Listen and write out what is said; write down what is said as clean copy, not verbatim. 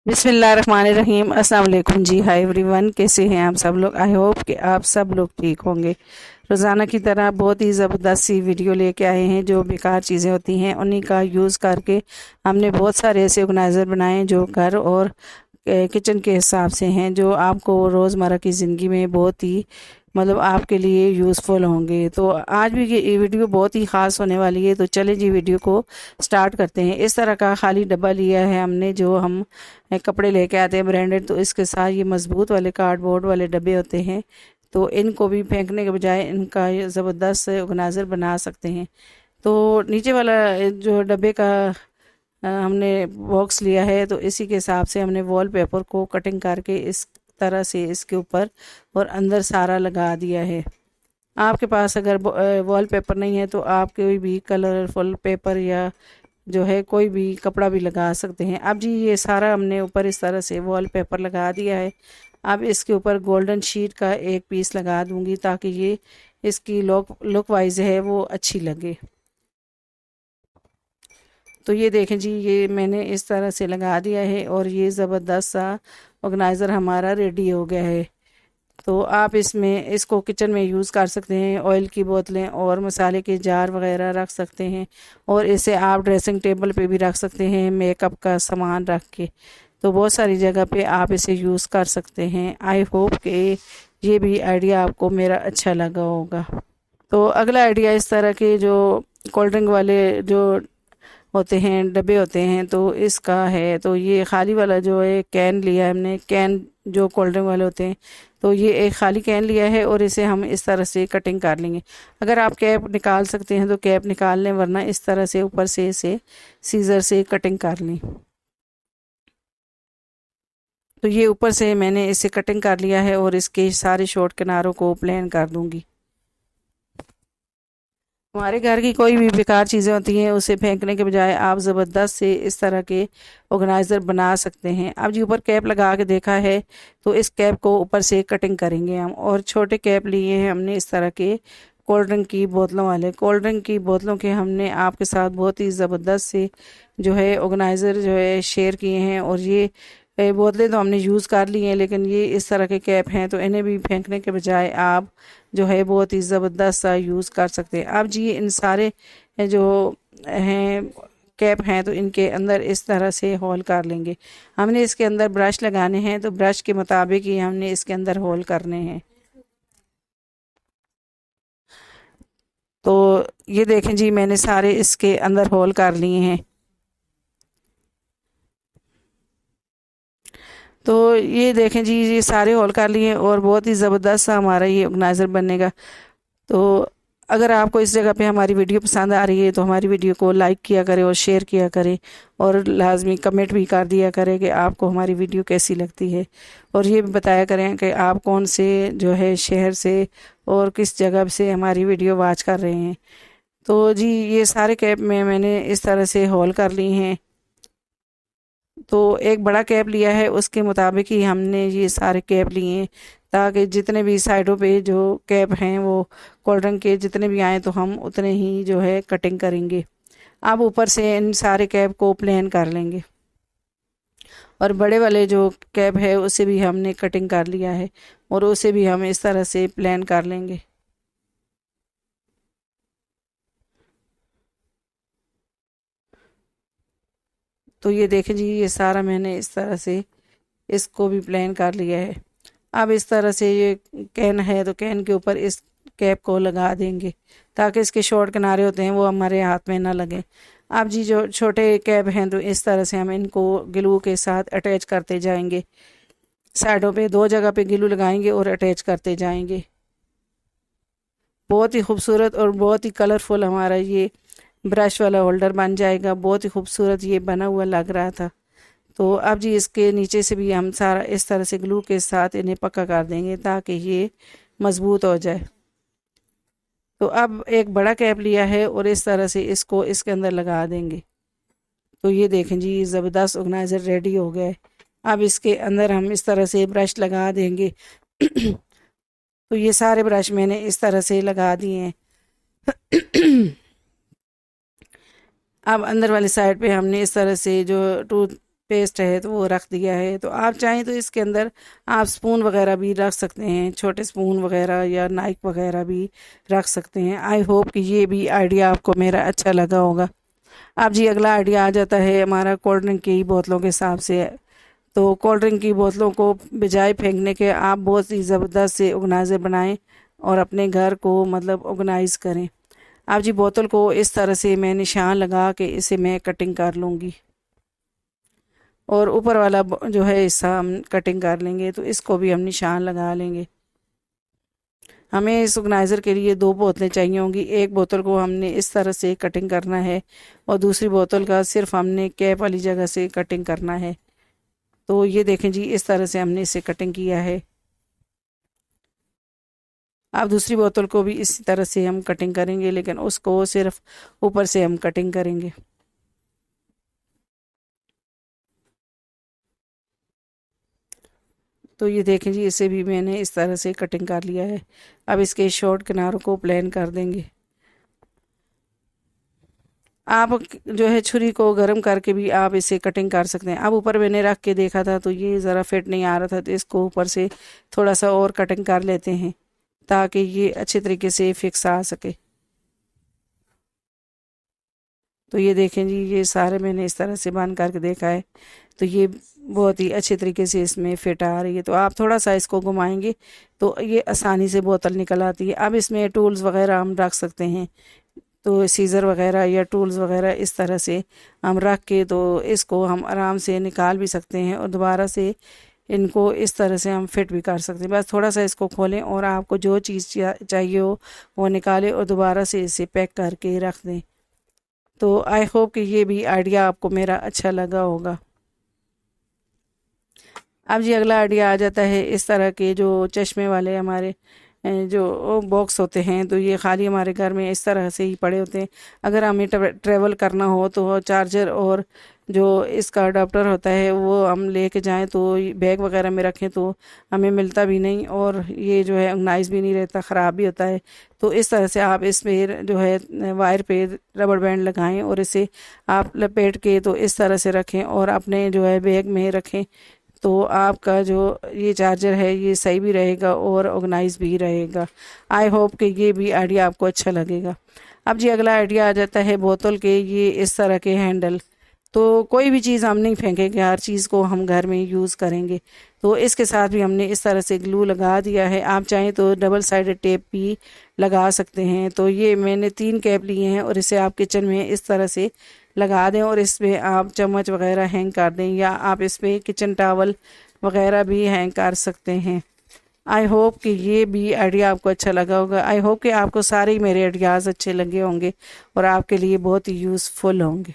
बिस्मिल्लाहिर्रहमानिर्रहीम। अस्सलाम वालेकुम जी। हाय एवरीवन, कैसे हैं आप सब लोग। आई होप कि आप सब लोग ठीक होंगे। रोज़ाना की तरह बहुत ही ज़बरदस्त सी वीडियो लेके आए हैं। जो बेकार चीज़ें होती हैं उन्हीं का यूज़ करके हमने बहुत सारे ऐसे ऑर्गेनाइज़र बनाए हैं जो घर और किचन के हिसाब से हैं, जो आपको रोज़मर्रा की ज़िंदगी में बहुत ही आपके लिए यूज़फुल होंगे। तो आज भी ये वीडियो बहुत ही ख़ास होने वाली है। तो चलें जी, वीडियो को स्टार्ट करते हैं। इस तरह का खाली डब्बा लिया है हमने, जो हम कपड़े लेके आते हैं ब्रांडेड। तो इसके साथ ये मज़बूत वाले कार्डबोर्ड वाले डब्बे होते हैं। तो इनको भी फेंकने के बजाय इनका ये ज़बरदस्त ऑर्गेनाइज़र बना सकते हैं। तो नीचे वाला जो डब्बे का हमने बॉक्स लिया है, तो इसी के हिसाब से हमने वॉलपेपर को कटिंग करके इस तरह से इसके ऊपर और अंदर सारा लगा दिया है। आपके पास अगर वॉलपेपर नहीं है तो आप कोई भी कलरफुल पेपर या जो है कोई भी कपड़ा भी लगा सकते हैं। अब जी ये सारा हमने ऊपर इस तरह से वॉलपेपर लगा दिया है। अब इसके ऊपर गोल्डन शीट का एक पीस लगा दूंगी ताकि ये इसकी लुक वाइज है वो अच्छी लगे। तो ये देखें जी, ये मैंने इस तरह से लगा दिया है और ये ज़बरदस्त सा ऑर्गेनाइज़र हमारा रेडी हो गया है। तो आप इसमें इसको किचन में यूज़ कर सकते हैं। ऑयल की बोतलें और मसाले के जार वगैरह रख सकते हैं, और इसे आप ड्रेसिंग टेबल पे भी रख सकते हैं मेकअप का सामान रख के। तो बहुत सारी जगह पे आप इसे यूज़ कर सकते हैं। आई होप कि ये भी आइडिया आपको मेरा अच्छा लगा होगा। तो अगला आइडिया इस तरह के जो कोल्ड ड्रिंक वाले जो होते हैं डब्बे होते हैं, तो इसका है। तो ये खाली वाला जो है कैन लिया है हमने, कैन जो कोल्ड ड्रिंक वाले होते हैं। तो ये एक खाली कैन लिया है और इसे हम इस तरह से कटिंग कर लेंगे। अगर आप कैप निकाल सकते हैं तो कैप निकाल लें, वरना इस तरह से ऊपर से इसे सीज़र से कटिंग कर लें। तो ये ऊपर से मैंने इसे कटिंग कर लिया है और इसके सारे शॉर्ट किनारों को प्लेन कर दूंगी। हमारे घर की कोई भी बेकार चीज़ें होती हैं उसे फेंकने के बजाय आप ज़बरदस्त से इस तरह के ऑर्गेनाइज़र बना सकते हैं। अब जी ऊपर कैप लगा के देखा है, तो इस कैप को ऊपर से कटिंग करेंगे हम। और छोटे कैप लिए हैं हमने इस तरह के कोल्ड ड्रिंक की बोतलों वाले। कोल्ड ड्रिंक की बोतलों के हमने आपके साथ बहुत ही ज़बरदस्त से जो है ऑर्गेनाइज़र जो है शेयर किए हैं। और ये बोतलें तो हमने यूज़ कर ली हैं, लेकिन ये इस तरह के कैप हैं, तो इन्हें भी फेंकने के बजाय आप जो है बहुत ही ज़बरदस्त सा यूज़ कर सकते हैं। अब जी इन सारे जो हैं कैप हैं, तो इनके अंदर इस तरह से होल कर लेंगे। हमने इसके अंदर ब्रश लगाने हैं, तो ब्रश के मुताबिक ही हमने इसके अंदर होल करने हैं। तो ये देखें जी, मैंने सारे इसके अंदर होल कर लिए हैं। तो ये देखें जी, ये सारे होल कर लिए और बहुत ही ज़बरदस्त सा हमारा ये ऑर्गेनाइज़र बनेगा। तो अगर आपको इस जगह पे हमारी वीडियो पसंद आ रही है तो हमारी वीडियो को लाइक किया करें और शेयर किया करें, और लाजमी कमेंट भी कर दिया करें कि आपको हमारी वीडियो कैसी लगती है। और ये भी बताया करें कि आप कौन से जो है शहर से और किस जगह से हमारी वीडियो वॉच कर रहे हैं। तो जी ये सारे कैप में मैंने इस तरह से होल कर ली हैं। तो एक बड़ा कैप लिया है, उसके मुताबिक ही हमने ये सारे कैप लिए हैं, ताकि जितने भी साइडों पे जो कैप हैं वो कोल्ड ड्रिंक के जितने भी आए तो हम उतने ही जो है कटिंग करेंगे। अब ऊपर से इन सारे कैप को प्लेन कर लेंगे, और बड़े वाले जो कैप है उसे भी हमने कटिंग कर लिया है और उसे भी हम इस तरह से प्लेन कर लेंगे। तो ये देखें जी, ये सारा मैंने इस तरह से इसको भी प्लेन कर लिया है। अब इस तरह से ये कैन है, तो कैन के ऊपर इस कैप को लगा देंगे ताकि इसके शॉर्ट किनारे होते हैं वो हमारे हाथ में ना लगे। अब जी जो छोटे कैप हैं, तो इस तरह से हम इनको ग्लू के साथ अटैच करते जाएंगे। साइडों पे दो जगह पे ग्लू लगाएंगे और अटैच करते जाएंगे। बहुत ही खूबसूरत और बहुत ही कलरफुल हमारा ये ब्रश वाला होल्डर बन जाएगा। बहुत ही खूबसूरत ये बना हुआ लग रहा था। तो अब जी इसके नीचे से भी हम सारा इस तरह से ग्लू के साथ इन्हें पक्का कर देंगे ताकि ये मज़बूत हो जाए। तो अब एक बड़ा कैप लिया है और इस तरह से इसको इसके अंदर लगा देंगे। तो ये देखें जी, ज़बरदस्त ऑर्गेनाइज़र रेडी हो गया है। अब इसके अंदर हम इस तरह से ब्रश लगा देंगे। तो ये सारे ब्रश मैंने इस तरह से लगा दिए हैं। अब अंदर वाली साइड पे हमने इस तरह से जो टूथ पेस्ट है तो वो रख दिया है। तो आप चाहें तो इसके अंदर आप स्पून वगैरह भी रख सकते हैं, छोटे स्पून वगैरह या नाइफ वगैरह भी रख सकते हैं। आई होप कि ये भी आइडिया आपको मेरा अच्छा लगा होगा। अब जी अगला आइडिया आ जाता है हमारा कोल्ड ड्रिंक की बोतलों के हिसाब से। तो कोल्ड ड्रिंक की बोतलों को बजाय फेंकने के आप बहुत ही ज़बरदस्त से ऑर्गेनाइज़र बनाएं और अपने घर को मतलब ऑर्गेनाइज़ करें। आप जी बोतल को इस तरह से मैं निशान लगा के इसे मैं कटिंग कर लूँगी और ऊपर वाला जो है हिस्सा हम कटिंग कर लेंगे, तो इसको भी हम निशान लगा लेंगे। हमें इस ऑर्गेनाइज़र के लिए 2 बोतलें चाहिए होंगी। एक बोतल को हमने इस तरह से कटिंग करना है और दूसरी बोतल का सिर्फ हमने कैप वाली जगह से कटिंग करना है। तो ये देखें जी, इस तरह से हमने इसे कटिंग किया है। अब दूसरी बोतल को भी इसी तरह से हम कटिंग करेंगे, लेकिन उसको सिर्फ ऊपर से हम कटिंग करेंगे। तो ये देखें जी, इसे भी मैंने इस तरह से कटिंग कर लिया है। अब इसके शॉर्ट किनारों को प्लेन कर देंगे। आप जो है छुरी को गर्म करके भी आप इसे कटिंग कर सकते हैं। अब ऊपर मैंने रख के देखा था तो ये ज़रा फिट नहीं आ रहा था, तो इसको ऊपर से थोड़ा सा और कटिंग कर लेते हैं ताकि ये अच्छे तरीके से फिक्स आ सके। तो ये देखें जी, ये सारे मैंने इस तरह से बंद करके देखा है, तो ये बहुत ही अच्छे तरीके से इसमें फिट आ रही है। तो आप थोड़ा सा इसको घुमाएंगे तो ये आसानी से बोतल निकल आती है। अब इसमें टूल्स वगैरह हम रख सकते हैं, तो सीज़र वगैरह या टूल्स वगैरह इस तरह से हम रख के तो इसको हम आराम से निकाल भी सकते हैं और दोबारा से इनको इस तरह से हम फिट भी कर सकते हैं। बस थोड़ा सा इसको खोलें और आपको जो चीज़ चाहिए हो वो निकालें और दोबारा से इसे पैक करके रख दें। तो आई होप कि ये भी आइडिया आपको मेरा अच्छा लगा होगा। अब जी अगला आइडिया आ जाता है इस तरह के जो चश्मे वाले हमारे जो बॉक्स होते हैं, तो ये खाली हमारे घर में इस तरह से ही पड़े होते हैं। अगर हमें ट्रैवल करना हो तो चार्जर और जो इसका अडाप्टर होता है वो हम लेके जाएं तो बैग वगैरह में रखें तो हमें मिलता भी नहीं और ये जो है ऑर्गेनाइज भी नहीं रहता, ख़राब भी होता है। तो इस तरह से आप इसमें जो है वायर पे रबड़ बैंड लगाएं और इसे आप लपेट के तो इस तरह से रखें और अपने जो है बैग में रखें। तो आपका जो ये चार्जर है ये सही भी रहेगा और ऑर्गेनाइज भी रहेगा। आई होप कि ये भी आइडिया आपको अच्छा लगेगा। अब जी अगला आइडिया आ जाता है बोतल के ये इस तरह के हैंडल। तो कोई भी चीज़ हम नहीं फेंकेंगे, हर चीज़ को हम घर में यूज़ करेंगे। तो इसके साथ भी हमने इस तरह से ग्लू लगा दिया है। आप चाहें तो डबल साइडेड टेप भी लगा सकते हैं। तो ये मैंने 3 कैप लिए हैं और इसे आप किचन में इस तरह से लगा दें और इसमें आप चम्मच वगैरह हैंग कर दें या आप इसमें किचन टॉवल वगैरह भी हैंग कर सकते हैं। आई होप कि ये भी आइडिया आपको अच्छा लगा होगा। आई होप कि आपको सारे मेरे आइडियाज़ अच्छे लगे होंगे और आपके लिए बहुत ही यूज़फुल होंगे।